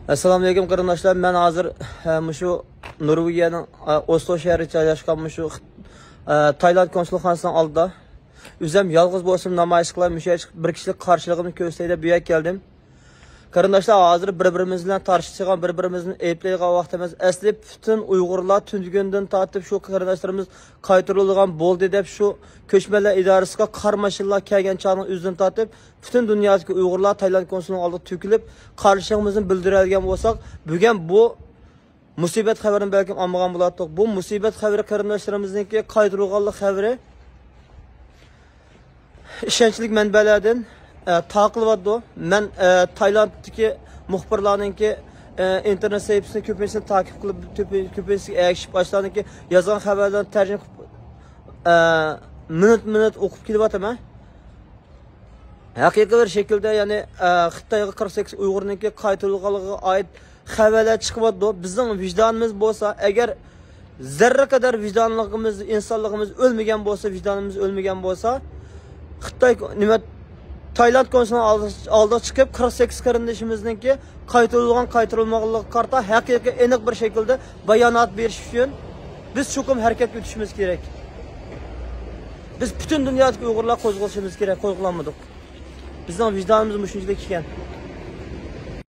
Assalomu alaykum qarindoshlar. Men hozir shu Norvegiyaning Oslo shahrida joylashgan shu Tayland konsulxonasining oldida o'zim yolg'iz bo'lsam namoyish qilib, bir kishilik qarshiligimni ko'rsatay deb bu yerga keldim. Qarindoshlar, hozir bir-birimiz bilan tartishgan, bir-birimizni ayblaydigan vaqtimiz. Asli butun Uyg'urlar tundugundan tortib shu qarindoshlarimiz qaytarilgan bo'ldi deb shu ko'chmalar idorasiga qarmashillar kelgan chog'ning o'zidan tortib butun dunyodagi Uyg'urlar Tayland konsulxonasining oldida to'kilib qarshiligimizni bildiradigan bo'lsak, bugun bu musibat xabarini balki olmagan bo'lardik. Bu musibat xabari qarindoshlarimizniki qaytarilganlik xabari ishonchli manbalardan taqilibdi. Men Taylanddagi muxbirlarningki internet sahifasini ko'pincha takip qilib, ko'pincha ergishib başlarniki yozgan xabarlarni tarjima qilib minut o'qib kelyapman. Haqiqiy bir shaklda, ya'ni Xitoyga 48 Uyg'urniki qaytarilganligiga oid xabarlar chiqyapti. Bizning vijdonimiz bo'lsa, agar zarra qadar vijdonligimiz, insonligimiz o'lmagan bo'lsa, vijdonimiz o'lmagan bo'lsa, Xitoy nima Tayland konsulxonasining oldiga chiqib 48 qarindoshimizningki qaytarilmaganligi qarta haqiqiy aniq bir shaklda bayonot berish uchun biz cho'qim harakatga o'tishimiz kerak. Biz butun dunyodagi Uyg'urlar qo'zg'alishimiz kerak, qo'zg'almadik. Bizning vijdonimiz shunchalik ekan.